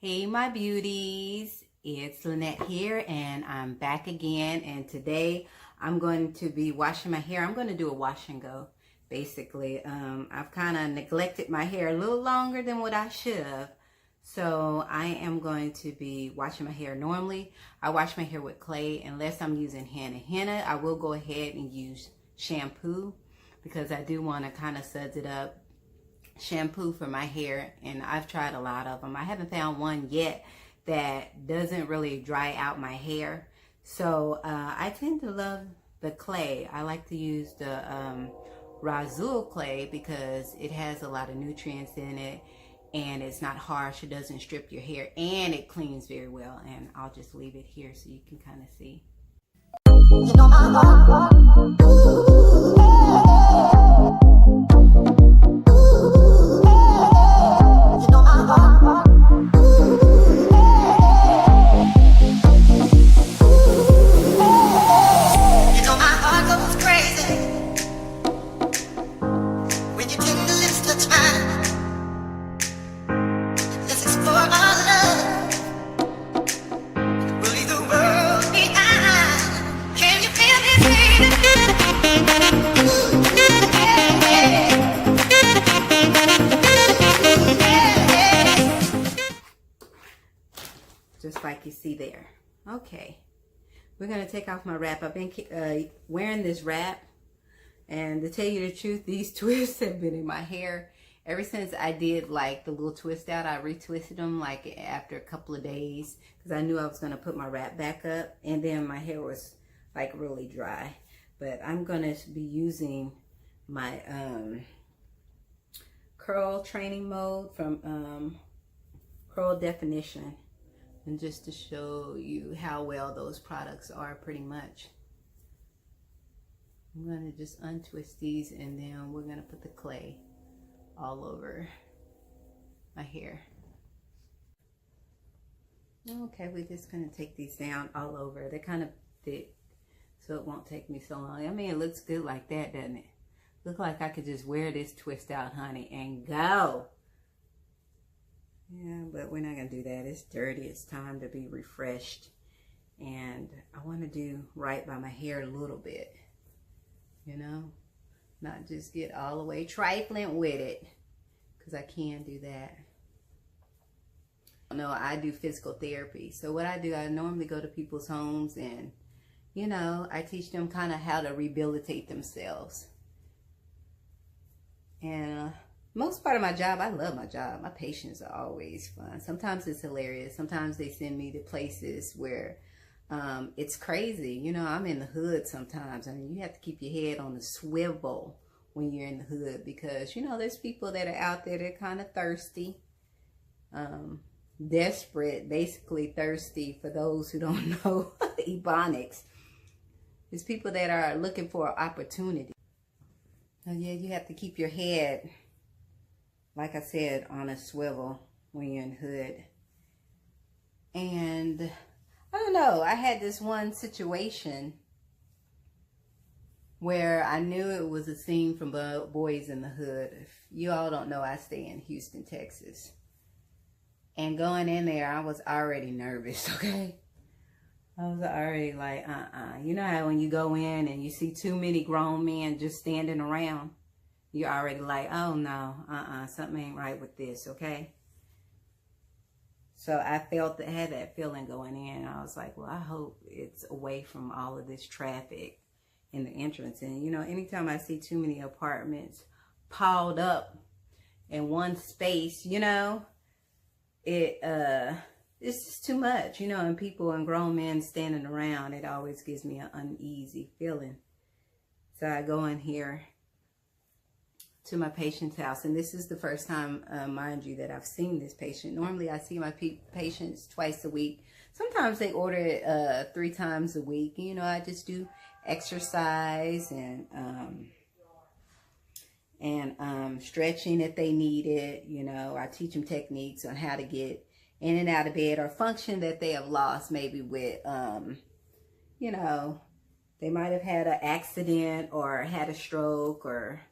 Hey my beauties, it's Lynette here and I'm back again, and today I'm going to be washing my hair. I'm going to do a wash and go basically. I've kind of neglected my hair a little longer than what I should have, so I am going to be washing my hair. Normally I wash my hair with clay unless I'm using henna. I will go ahead and use shampoo because I do want to kind of suds it up. Shampoo for my hair, and I've tried a lot of them. I haven't found one yet that doesn't really dry out my hair, so I tend to love the clay. I like to use the Razul clay because it has a lot of nutrients in it and it's not harsh, it doesn't strip your hair, and it cleans very well. And I'll just leave it here so you can kind of see. Just like you see there. Okay, we're gonna take off my wrap. I've been wearing this wrap, and to tell you the truth, these twists have been in my hair ever since I did like the little twist out. I retwisted them like after a couple of days because I knew I was gonna put my wrap back up, and then my hair was like really dry. But I'm gonna be using my curl training mode from Curl Definition. And just to show you how well those products are, pretty much. I'm going to just untwist these, and then we're going to put the clay all over my hair. Okay, we're just going to take these down all over. They're kind of thick, so it won't take me so long. I mean, it looks good like that, doesn't it? Look like I could just wear this twist out, honey, and go. Yeah, but we're not going to do that. It's dirty. It's time to be refreshed. And I want to do right by my hair a little bit. You know? Not just get all the way trifling with it. Because I can do that. No, I do physical therapy. So what I do, I normally go to people's homes and, you know, I teach them kind of how to rehabilitate themselves. And most part of my job, I love my job. My patients are always fun. Sometimes it's hilarious. Sometimes they send me to places where it's crazy. You know, I'm in the hood sometimes. I mean, you have to keep your head on the swivel when you're in the hood because, you know, there's people that are out there that are kind of thirsty, desperate, basically thirsty. For those who don't know Ebonics, there's people that are looking for opportunity. And yeah, you have to keep your head, like I said, on a swivel when you're in hood. And I don't know, I had this one situation where I knew it was a scene from Boys in the Hood. If you all don't know, I stay in Houston, Texas. And going in there, I was already nervous, okay? I was already like, You know how when you go in and you see too many grown men just standing around? You're already like, oh no, something ain't right with this, okay? So I had that feeling going in. I was like, well, I hope it's away from all of this traffic in the entrance. And, you know, anytime I see too many apartments piled up in one space, you know, it's just too much, you know, and people and grown men standing around, it always gives me an uneasy feeling. So I go in here to my patient's house, and this is the first time, mind you, that I've seen this patient. Normally I see my patients twice a week. Sometimes they order it 3 times a week. You know, I just do exercise and stretching if they need it. You know, I teach them techniques on how to get in and out of bed, or function that they have lost, maybe with you know, they might have had an accident or had a stroke or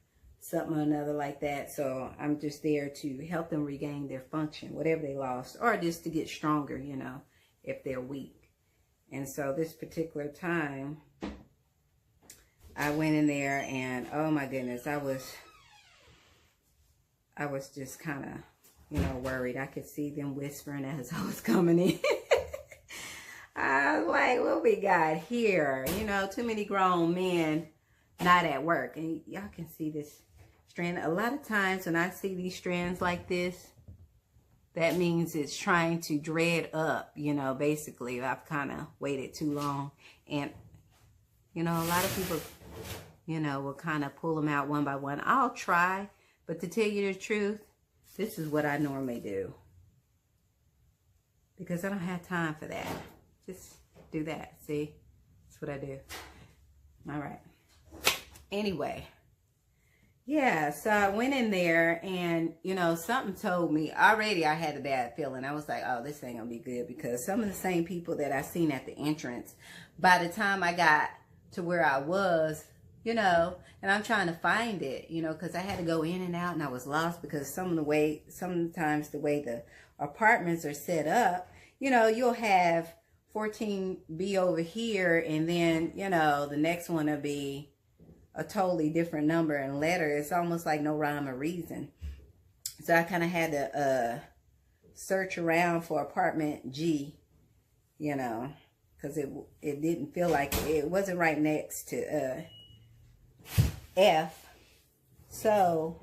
something or another like that. So I'm just there to help them regain their function, whatever they lost, or just to get stronger, you know, if they're weak. And so this particular time, I went in there and, oh my goodness, I was just kind of, you know, worried. I could see them whispering as I was coming in. I was like, what we got here? You know, too many grown men not at work. And y'all can see this strand. A lot of times when I see these strands like this, that means it's trying to dread up, you know, basically. I've kind of waited too long. And, you know, a lot of people, you know, will kind of pull them out one by one. I'll try, but to tell you the truth, this is what I normally do. Because I don't have time for that. Just do that. See? That's what I do. All right. Anyway. Yeah, so I went in there and, you know, something told me. Already I had a bad feeling. I was like, oh, this ain't going to be good. Because some of the same people that I seen at the entrance, by the time I got to where I was, you know, and I'm trying to find it, you know, because I had to go in and out and I was lost because sometimes the way the apartments are set up, you know, you'll have 14B over here and then, you know, the next one will be a totally different number and letter. It's almost like no rhyme or reason. So I kind of had to search around for apartment G, you know, because it didn't feel like it wasn't right next to F. So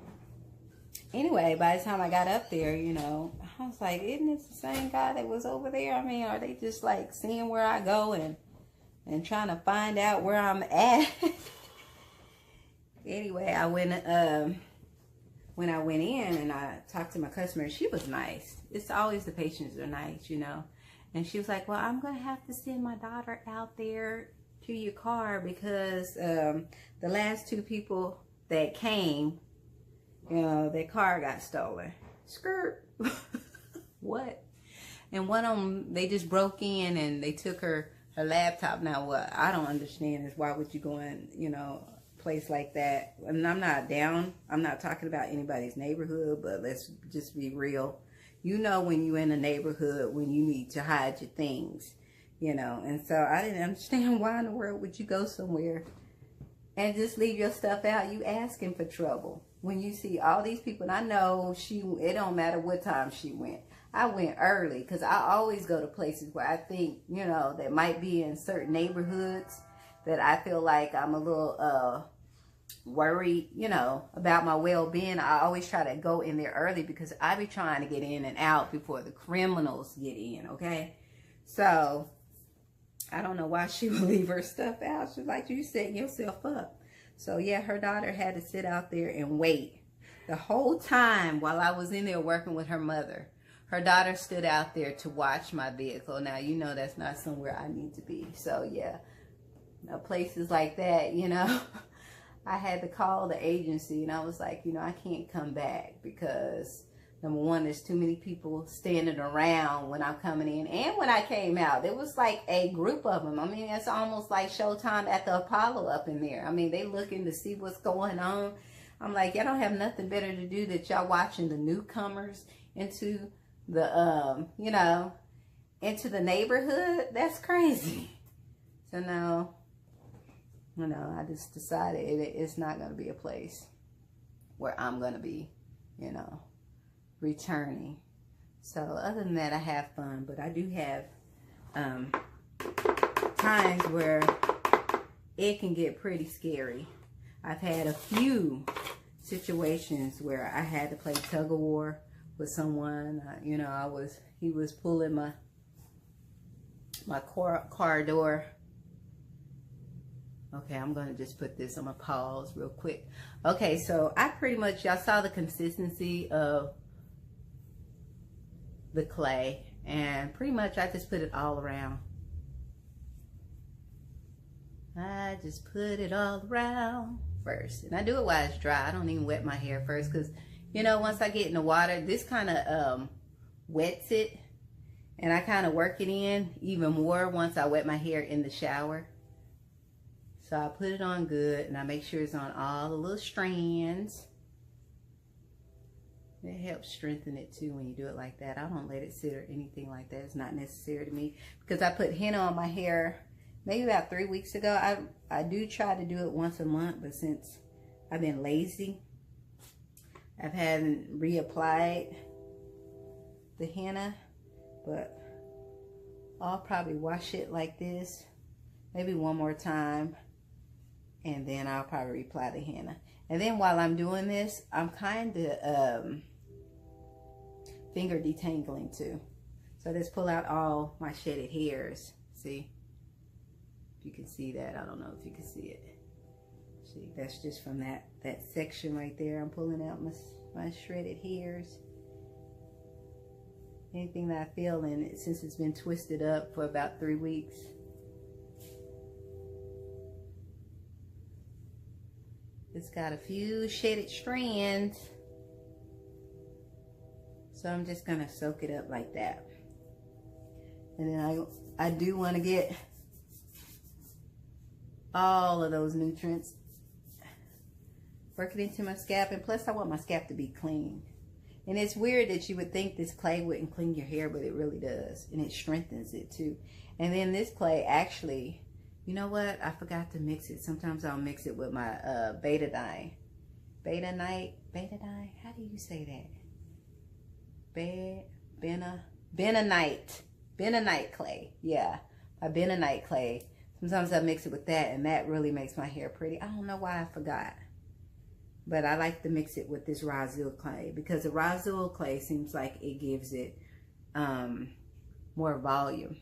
anyway, by the time I got up there, you know, I was like, isn't this the same guy that was over there? I mean, are they just like seeing where I go and trying to find out where I'm at? Anyway, I went when I went in and I talked to my customer, she was nice. It's always the patients are nice, you know. And she was like, well, I'm going to have to send my daughter out there to your car because the last two people that came, you know, their car got stolen. Skirt. What? And one of them, they just broke in and they took her laptop. Now, what I don't understand is why would you go in, you know, place like that? And I'm not down. I'm not talking about anybody's neighborhood, but let's just be real. You know when you're in a neighborhood when you need to hide your things, you know. And so I didn't understand why in the world would you go somewhere and just leave your stuff out. You asking for trouble. When you see all these people, and I know it don't matter what time she went. I went early because I always go to places where I think, you know, that might be in certain neighborhoods that I feel like I'm a little worried, you know, about my well-being. I always try to go in there early because I be trying to get in and out before the criminals get in, okay? So I don't know why she would leave her stuff out. She's like, you setting yourself up. So yeah, her daughter had to sit out there and wait. The whole time while I was in there working with her mother, her daughter stood out there to watch my vehicle. Now, you know that's not somewhere I need to be. So yeah, places like that, you know, I had to call the agency and I was like, you know, I can't come back because number one, there's too many people standing around when I'm coming in and when I came out. There was like a group of them. I mean, it's almost like showtime at the Apollo up in there. I mean, they looking to see what's going on. I'm like, y'all don't have nothing better to do that y'all watching the newcomers into the, you know, into the neighborhood. That's crazy. So no, you know, I just decided it's not going to be a place where I'm going to be, you know, returning. So other than that, I have fun, but I do have times where it can get pretty scary. I've had a few situations where I had to play tug of war with someone. You know, he was pulling my car door. Okay, I'm going to just put this, I'm going to pause real quick. Okay, so I pretty much, y'all saw the consistency of the clay. And pretty much I just put it all around. I just put it all around first. And I do it while it's dry. I don't even wet my hair first because, you know, once I get in the water, this kind of wets it. And I kind of work it in even more once I wet my hair in the shower. So I put it on good, and I make sure it's on all the little strands. It helps strengthen it too when you do it like that. I don't let it sit or anything like that. It's not necessary to me, because I put henna on my hair maybe about 3 weeks ago. I do try to do it once a month, but since I've been lazy, I haven't reapplied the henna. But I'll probably wash it like this maybe one more time, and then I'll probably reapply the henna. And then while I'm doing this, I'm kind of finger detangling too. So just pull out all my shedded hairs. See? If you can see that. I don't know if you can see it. See, that's just from that section right there. I'm pulling out my shredded hairs. Anything that I feel in it, since it's been twisted up for about 3 weeks. It's got a few shedded strands. So I'm just going to soak it up like that. And then I do want to get all of those nutrients, work it into my scalp. And plus I want my scalp to be clean. And it's weird that you would think this clay wouldn't clean your hair, but it really does. And it strengthens it too. And then this clay actually, you know what? I forgot to mix it. Sometimes I'll mix it with my betadine. Betadine? How do you say that? Bentonite clay. Yeah, my bentonite clay. Sometimes I mix it with that, and that really makes my hair pretty. I don't know why I forgot. But I like to mix it with this Rosyl clay, because the Rosyl clay seems like it gives it more volume.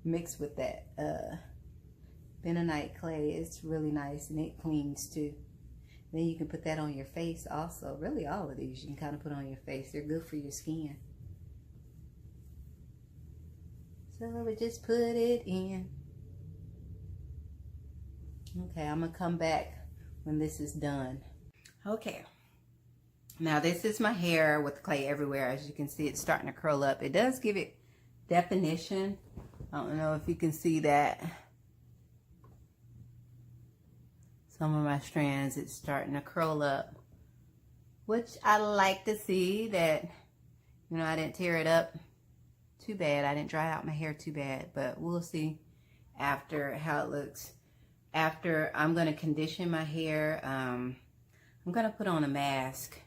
Mixed with that bentonite clay, it's really nice, and it cleans too. Then you can put that on your face also. Really, all of these you can kind of put on your face. They're good for your skin. So we just put it in. Okay, I'm going to come back when this is done. Okay. Now this is my hair with clay everywhere. As you can see, it's starting to curl up. It does give it definition. I don't know if you can see that. Some of my strands, it's starting to curl up, which I like to see that, you know, I didn't tear it up too bad. I didn't dry out my hair too bad, but we'll see after how it looks. After I'm going to condition my hair, I'm going to put on a mask.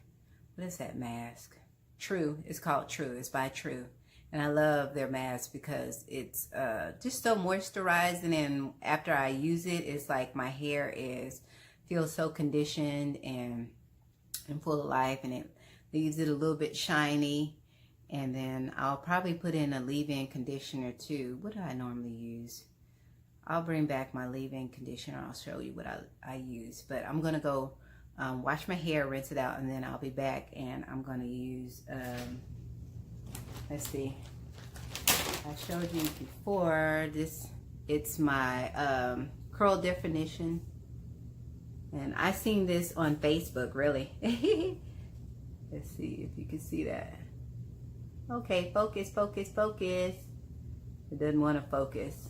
What is that mask? True. It's called True. It's by True. And I love their mask because it's just so moisturizing, and after I use it, it's like my hair feels so conditioned and full of life, and it leaves it a little bit shiny. And then I'll probably put in a leave-in conditioner too. What do I normally use? I'll bring back my leave-in conditioner. I'll show you what I use. But I'm going to go wash my hair, rinse it out, and then I'll be back, and I'm going to use... let's see, I showed you before this. It's my curl definition, and I seen this on Facebook, really. Let's see if you can see that. Okay, focus, focus, focus. It doesn't want to focus.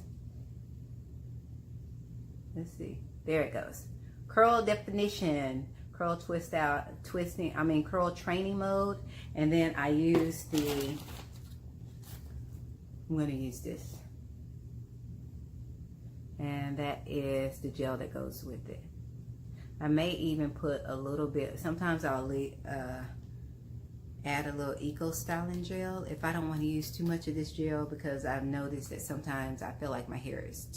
Let's see, there it goes. Curl definition, curl twist out, curl training mode. And then I use I'm going to use this, and that is the gel that goes with it. I may even put a little bit, sometimes I'll add a little eco styling gel if I don't want to use too much of this gel, because I've noticed that sometimes I feel like my hair is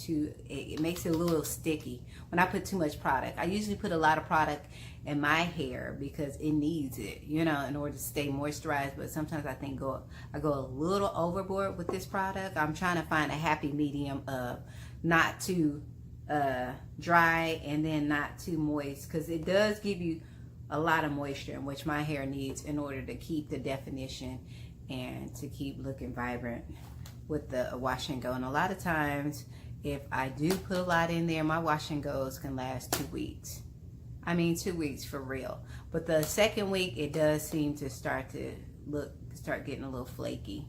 it makes it a little sticky when I put too much product. I usually put a lot of product in my hair because it needs it, you know, in order to stay moisturized. But sometimes I think I go a little overboard with this product. I'm trying to find a happy medium of not too dry and then not too moist, because it does give you a lot of moisture, in which my hair needs in order to keep the definition and to keep looking vibrant with the wash and go. And a lot of times, if I do put a lot in there, my wash and goes can last 2 weeks. I mean 2 weeks for real. But the second week, it does seem to start getting a little flaky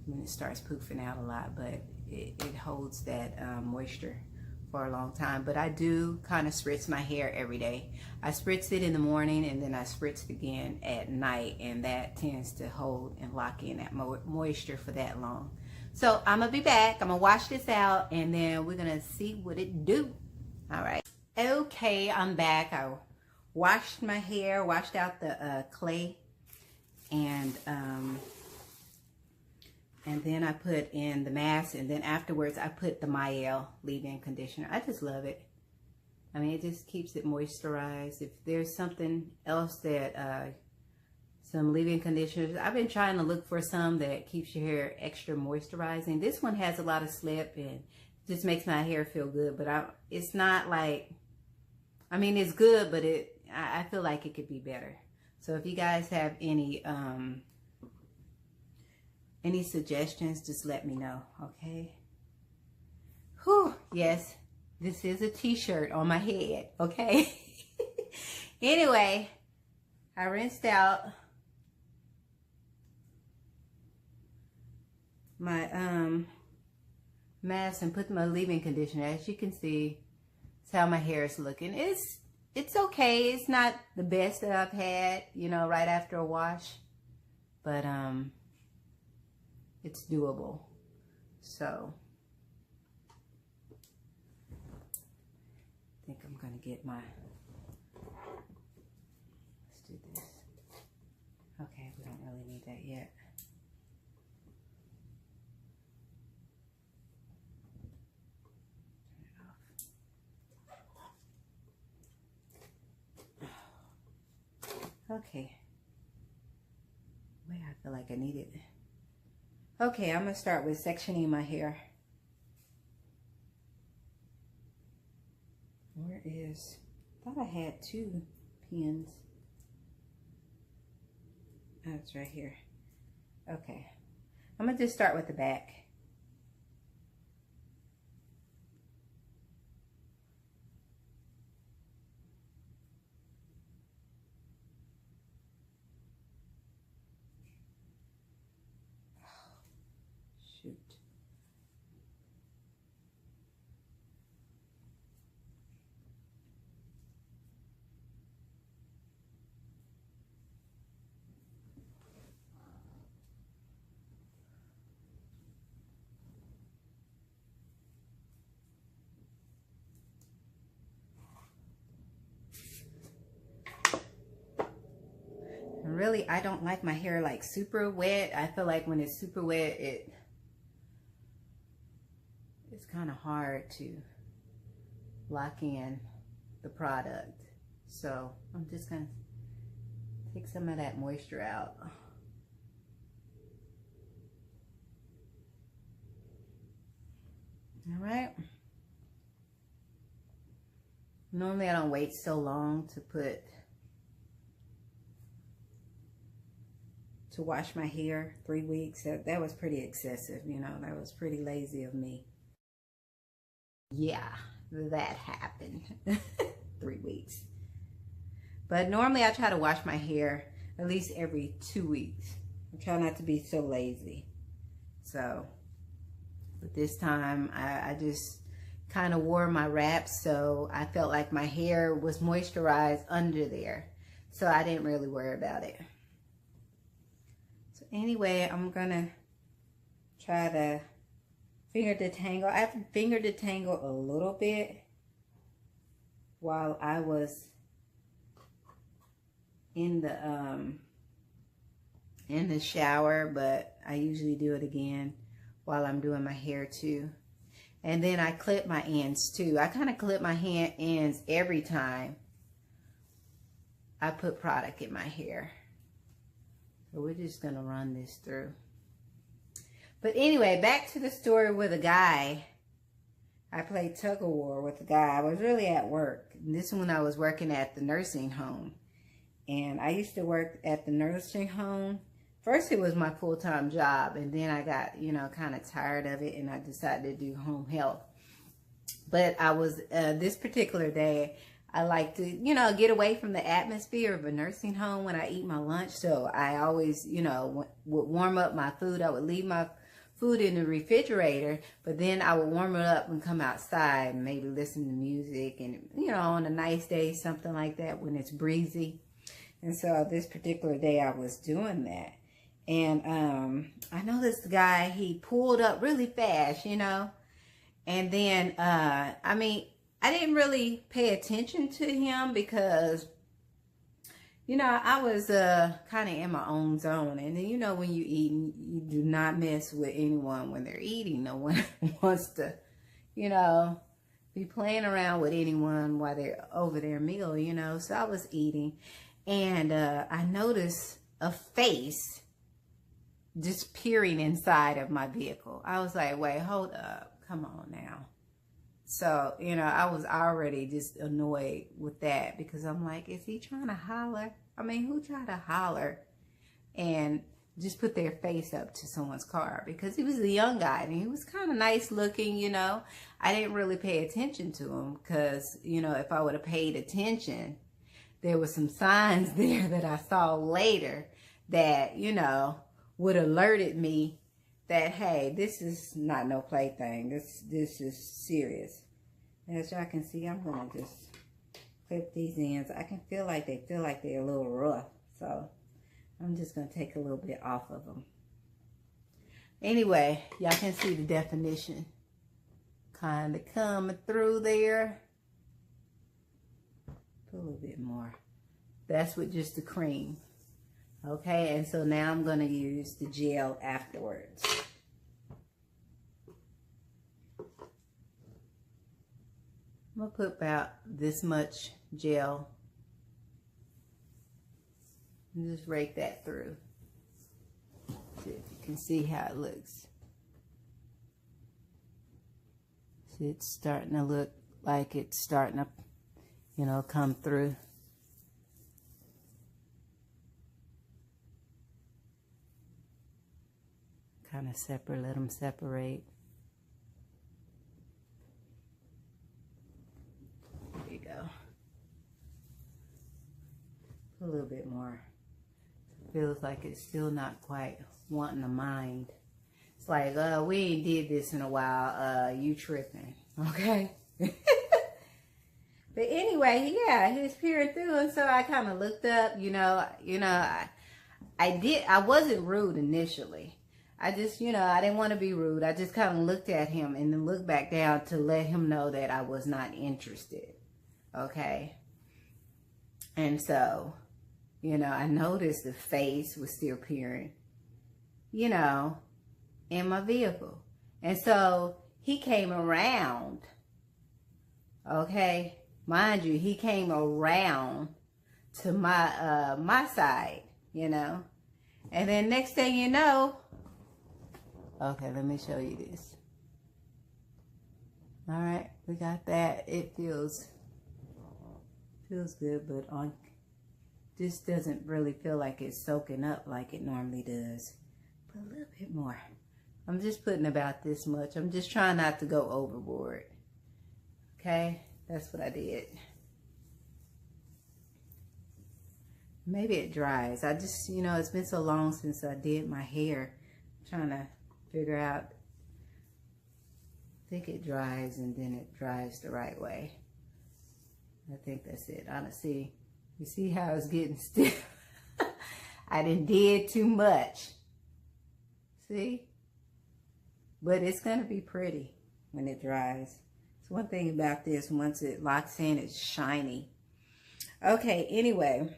when it starts poofing out a lot, but it holds that moisture for a long time, but I do kind of spritz my hair every day. I spritz it in the morning and then I spritz it again at night, and that tends to hold and lock in that moisture for that long. So I'm gonna be back. I'm gonna wash this out and then we're gonna see what it do. All right. Okay, I'm back. I washed my hair, washed out the clay, and then I put in the mask, and then afterwards I put the Mielle leave-in conditioner. I just love it. I mean, it just keeps it moisturized. If there's something else that, some leave-in conditioners, I've been trying to look for some that keeps your hair extra moisturizing. This one has a lot of slip and just makes my hair feel good, but it's not like, I mean, it's good, but I feel like it could be better. So if you guys have any suggestions, just let me know, okay? Whew, yes, this is a t-shirt on my head, okay? Anyway, I rinsed out my mask and put my leave-in conditioner. As you can see, it's how my hair is looking. It's okay. It's not the best that I've had, you know, right after a wash, but it's doable. So I think I'm gonna get my, let's do this. Okay, we don't really need that yet. Okay. Wait, I feel like I need it. Okay, I'm gonna start with sectioning my hair. Where is, I thought I had 2 pins. Oh, it's right here. Okay. I'm gonna just start with the back. Shoot. And really, I don't like my hair like super wet. I feel like when it's super wet, it's kind of hard to lock in the product. So I'm just gonna take some of that moisture out. All right. Normally I don't wait so long to wash my hair, 3 weeks. That was pretty excessive, you know, that was pretty lazy of me. Yeah, that happened. 3 weeks. But normally I try to wash my hair at least every 2 weeks. I try not to be so lazy. So, but this time I just kind of wore my wraps, so I felt like my hair was moisturized under there. So I didn't really worry about it. So anyway, I'm gonna try to finger detangle. I finger detangle a little bit while I was in the shower, but I usually do it again while I'm doing my hair too. And then I clip my ends too. I kind of clip my ends every time I put product in my hair. So we're just gonna run this through. But anyway, back to the story with a guy. I played tug of war with a guy. I was really at work. And this is when I was working at the nursing home. And I used to work at the nursing home. First, it was my full-time job. And then I got, you know, kind of tired of it. And I decided to do home health. But I was, this particular day, I like to, you know, get away from the atmosphere of a nursing home when I eat my lunch. So I always, you know, would warm up my food. I would leave my food in the refrigerator, but then I would warm it up and come outside and maybe listen to music, and on a nice day, something like that, when it's breezy. And so this particular day I was doing that, and I noticed the guy, he pulled up really fast, and then I mean, I didn't really pay attention to him because I was kind of in my own zone. And then, when you eat, you do not mess with anyone when they're eating. No one wants to, be playing around with anyone while they're over their meal, So I was eating, and I noticed a face just peering inside of my vehicle. I was like, wait, hold up. Come on now. So, I was already just annoyed with that, because I'm like, is he trying to holler? I mean, who tried to holler and just put their face up to someone's car? Because he was a young guy, and he was kind of nice looking, I didn't really pay attention to him because, if I would have paid attention, there were some signs there that I saw later that, would alerted me that, hey, this is not no plaything. This is serious. As y'all can see, I'm going to just clip these ends. I can feel like they're a little rough. So I'm just going to take a little bit off of them. Anyway, y'all can see the definition kind of coming through there. Put a little bit more. That's with just the cream. Okay, and so now I'm going to use the gel afterwards. I'm going to put about this much gel and just rake that through. So you can see how it looks. See, it's starting to look like it's starting to, come through. Kind of separate, let them separate. There you go. A little bit more. Feels like it's still not quite wanting to mind. It's like, we ain't did this in a while. You tripping, okay? But anyway, yeah, he's peering through, and so I kind of looked up. I wasn't rude initially. I just, I didn't want to be rude. I just kind of looked at him and then looked back down to let him know that I was not interested. Okay. And so, I noticed the face was still peering, in my vehicle. And so he came around. Okay. Mind you, he came around to my side, And then next thing you know, okay, let me show you this. All right, we got that. It feels good, but this doesn't really feel like it's soaking up like it normally does. Put a little bit more. I'm just putting about this much. I'm just trying not to go overboard. Okay, that's what I did. Maybe it dries. I just, it's been so long since I did my hair. I'm trying to figure out. I think it dries, and then it dries the right way. I think that's it. I don't see. You see how it's getting stiff? I did too much. See? But it's going to be pretty when it dries. It's one thing about this. Once it locks in, it's shiny. Okay, anyway.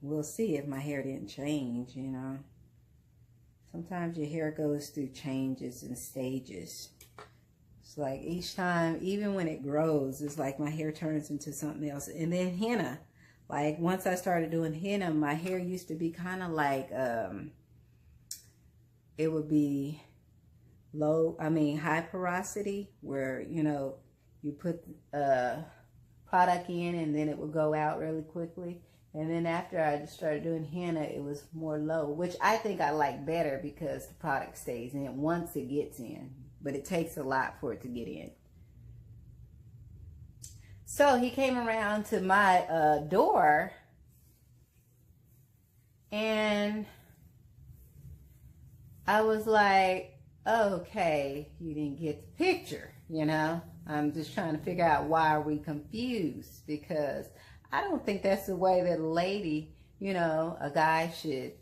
We'll see if my hair didn't change, Sometimes your hair goes through changes and stages. It's like each time, even when it grows, it's like my hair turns into something else. And then henna. Like once I started doing henna, my hair used to be kind of like, it would be high porosity, where, you put product in and then it would go out really quickly. And then after I just started doing henna, it was more low, which I think I like better because the product stays in once it gets in. But it takes a lot for it to get in. So he came around to my door, and I was like, okay, you didn't get the picture, you know? I'm just trying to figure out why are we confused, because I don't think that's the way that a lady, you know, a guy should,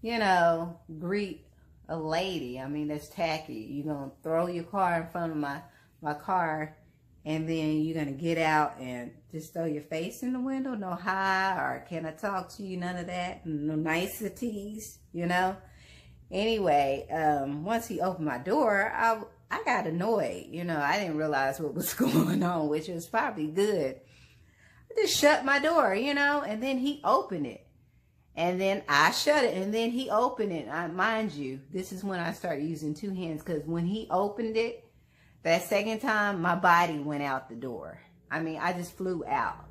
you know, greet a lady. I mean, that's tacky. You're going to throw your car in front of my car, and then you're going to get out and just throw your face in the window. No hi, or can I talk to you? None of that. No niceties, you know. Anyway, once he opened my door, I got annoyed. You know, I didn't realize what was going on, which was probably good. I just shut my door, you know, and then he opened it. And then I shut it, and then he opened it. Mind you, this is when I started using two hands, because when he opened it, that second time, my body went out the door. I mean, I just flew out.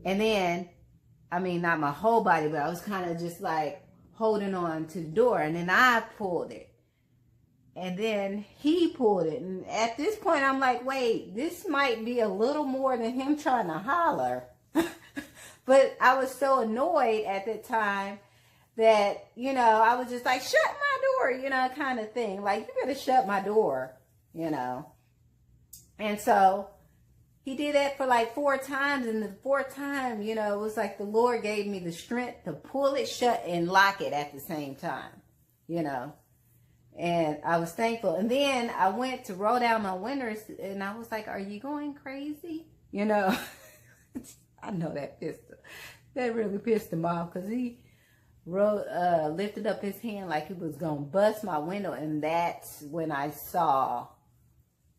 And then, I mean, not my whole body, but I was kind of just like holding on to the door. And then I pulled it. And then he pulled it. And at this point, I'm like, wait, this might be a little more than him trying to holler. But I was so annoyed at the time that, you know, I was just like, shut my door, you know, kind of thing. Like, you better shut my door, you know. And so he did that for like 4 times. And the 4th time, you know, it was like the Lord gave me the strength to pull it shut and lock it at the same time, you know. And I was thankful. And then I went to roll down my windows, and I was like, are you going crazy? You know, I know that really pissed him off, because he lifted up his hand like he was going to bust my window. And that's when I saw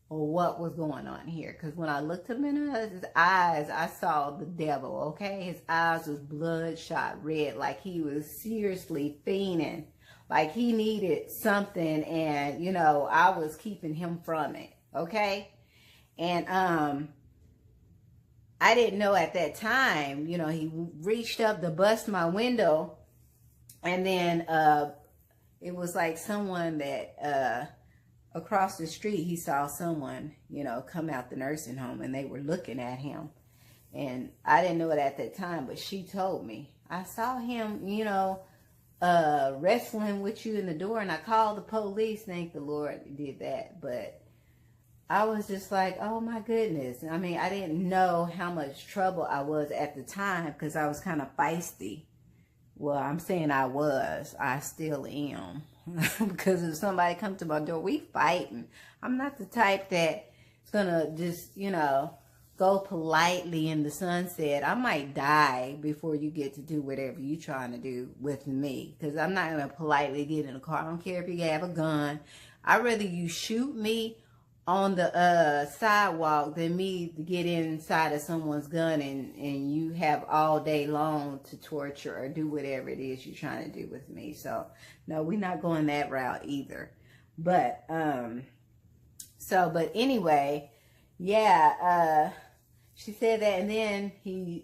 what was going on here. Because when I looked him in his eyes, I saw the devil, okay? His eyes was bloodshot red, like he was seriously fiending. Like he needed something, and, you know, I was keeping him from it, okay? And I didn't know at that time, you know, he reached up to bust my window, and then it was like someone that across the street, he saw someone, you know, come out the nursing home, and they were looking at him. And I didn't know it at that time, but she told me. I saw him, you know, wrestling with you in the door, and I called the police. Thank the Lord did that. But I was just like, oh my goodness. I mean, I didn't know how much trouble I was at the time, because I was kind of feisty. Well, I'm saying I still am. Because if somebody comes to my door, we fighting. I'm not the type that's gonna just, you know, go politely in the sunset. I might die before you get to do whatever you're trying to do with me. Because I'm not going to politely get in a car. I don't care if you have a gun. I'd rather you shoot me on the sidewalk than me to get inside of someone's gun and you have all day long to torture or do whatever it is you're trying to do with me. So, no, we're not going that route either. But, but anyway, yeah, she said that, and then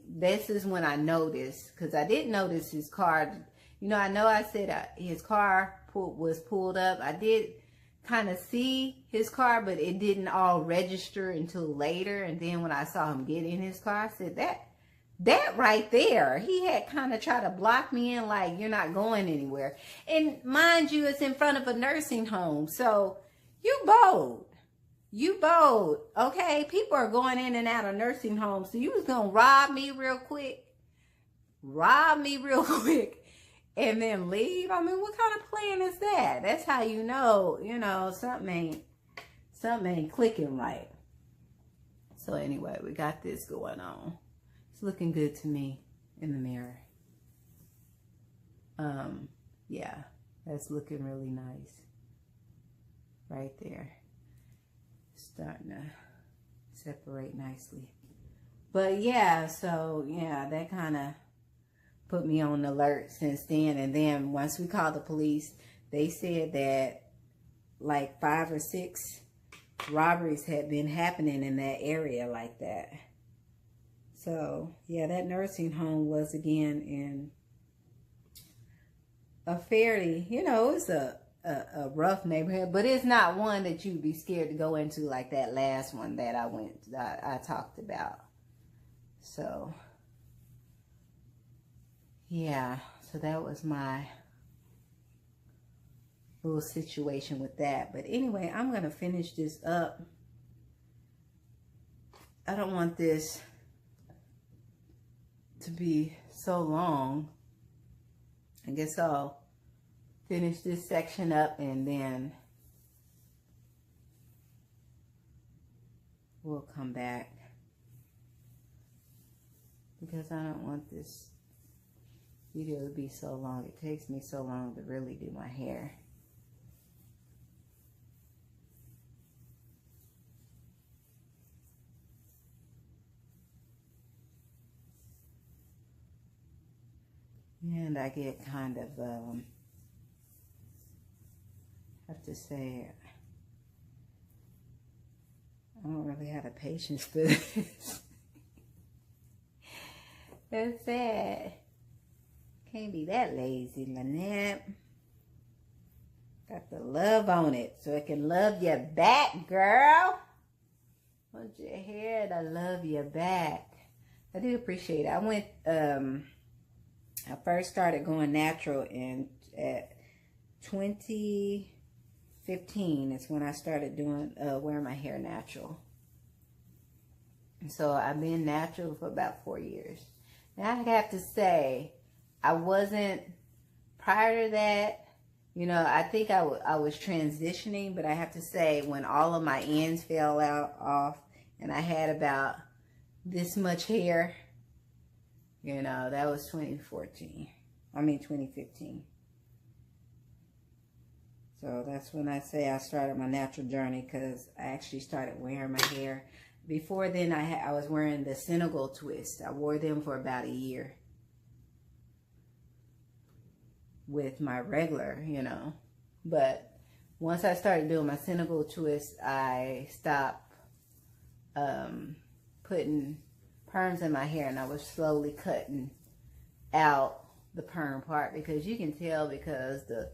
this is when I noticed, because I didn't notice his car. You know, I said his car was pulled up. I did kind of see his car, but it didn't all register until later. And then when I saw him get in his car, I said, that right there, he had kind of tried to block me in, like, you're not going anywhere. And mind you, it's in front of a nursing home. So you bold. You bold, okay? People are going in and out of nursing homes. So you was going to rob me real quick, and then leave? I mean, what kind of plan is that? That's how you know, something ain't clicking right. So anyway, we got this going on. It's looking good to me in the mirror. Yeah, that's looking really nice right there. Starting to separate nicely. But yeah, so yeah, that kind of put me on alert since then. And then once we called the police, they said that like 5 or 6 robberies had been happening in that area like that. So yeah, that nursing home was again in a fairly, you know, it's a rough neighborhood, but it's not one that you'd be scared to go into like that last one that I talked about. So yeah, so that was my little situation with that. But anyway, I'm going to finish this up. I don't want this to be so long. I guess I'll finish this section up and then we'll come back, because I don't want this video to be so long. It takes me so long to really do my hair. And I get kind of, have to say, I don't really have the patience for this. That's sad. Can't be that lazy, Lynette. Got the love on it so it can love your back, girl. Want your hair to love your back. I do appreciate it. I went, I first started going natural at 2015. It's when I started doing wearing my hair natural. So I've been natural for about 4 years. Now I have to say, I wasn't, prior to that, you know, I think I was transitioning, but I have to say, when all of my ends fell off and I had about this much hair, you know, that was 2015. So that's when I say I started my natural journey, because I actually started wearing my hair. Before then, I was wearing the Senegal twist. I wore them for about a year with my regular, you know. But once I started doing my Senegal twist, I stopped putting perms in my hair, and I was slowly cutting out the perm part, because you can tell, because the,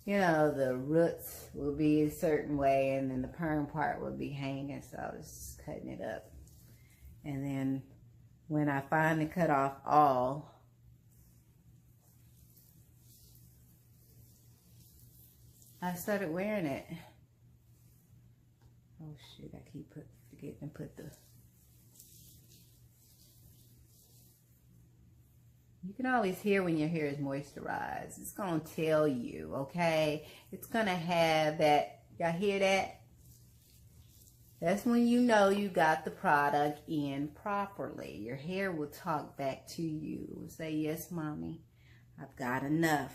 you know, the roots will be a certain way and then the perm part will be hanging. So I was cutting it up. And then when I finally cut off all, I started wearing it. Oh shit, I keep forgetting to put the, you can always hear when your hair is moisturized. It's going to tell you, okay? It's going to have that, y'all hear that? That's when you know you got the product in properly. Your hair will talk back to you. It will say, yes, mommy, I've got enough.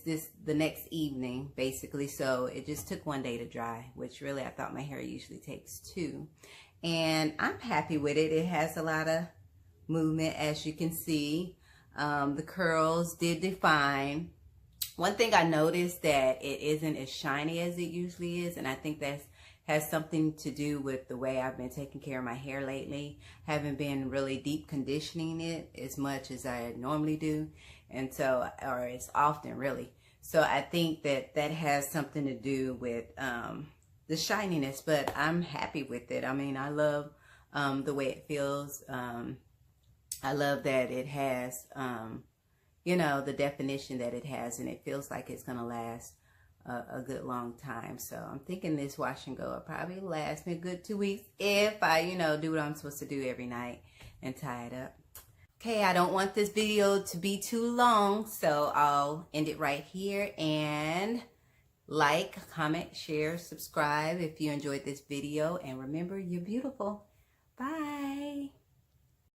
It's the next evening, basically. So it just took one day to dry, which really I thought my hair usually takes 2. And I'm happy with it. It has a lot of movement, as you can see. The curls did define. One thing I noticed, that it isn't as shiny as it usually is, and I think that has something to do with the way I've been taking care of my hair lately. Haven't been really deep conditioning it as much as I normally do, and so, or as often really. So I think that that has something to do with the shininess, but I'm happy with it. I mean, I love the way it feels. I love that it has, you know, the definition that it has, and it feels like it's going to last a good long time. So I'm thinking this wash and go will probably last me a good 2 weeks if I, you know, do what I'm supposed to do every night and tie it up. Okay, I don't want this video to be too long, so I'll end it right here. And like, comment, share, subscribe if you enjoyed this video. And remember, you're beautiful. Bye.